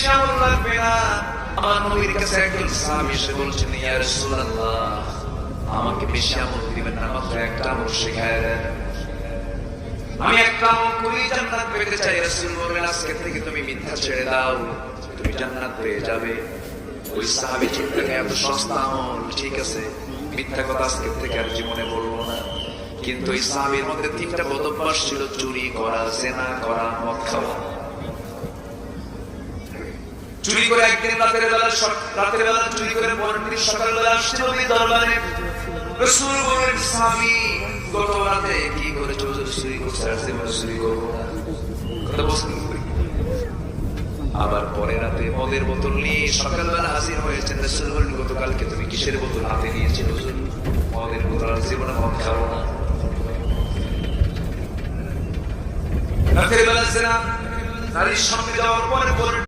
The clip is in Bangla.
বেশি আমল লাগবে না। আমার নবীর কাছে একজন সাহাবী এসে বলছেন, ইয়া রাসূলুল্লাহ, আমাকে বেশি আমল দিবেন না, মাত্র একটা আমল শেখায় দেন। আমি একটা আমল করি জান্নাত পেতে চাই। রাসূল বললেন, আজকে থেকে তুমি মিথ্যা ছেড়ে দাও, তুমি জান্নাত পেয়ে যাবে। ওই সাহাবী চিন্তা করে, এত সস্তা আমল, ঠিক আছে, মিথ্যা কথা আজকে থেকে আর জীবনে বলবো না। কিন্তু ওই সাহাবীর মধ্যে তিনটা বদ অভ্যাস ছিল, চুরি করা, জেনা করা, মদ খাওয়া। চুরি করে একদিন রাতের বেলা চুরি করে পরের দিন সকালবেলা আসছে নবীর দরবারে। রাসূল বলেন, সাহাবী গত রাতে কি করেছো? চুরি করছে, আর জীবনে চুরি করবো না। কথা বলছি। আবার পরে রাতে মদের বোতল নিয়ে সকালবেলা হাজির হয়েছেন। রাসূল বলেন, গতকালকে তুমি কিসের বোতল হাতে নিয়েছিল? মদের বোতল, আর জীবনে মদ খাবো না। রাতের বেলা জেনা, নারীর সামনে যাওয়ার পরে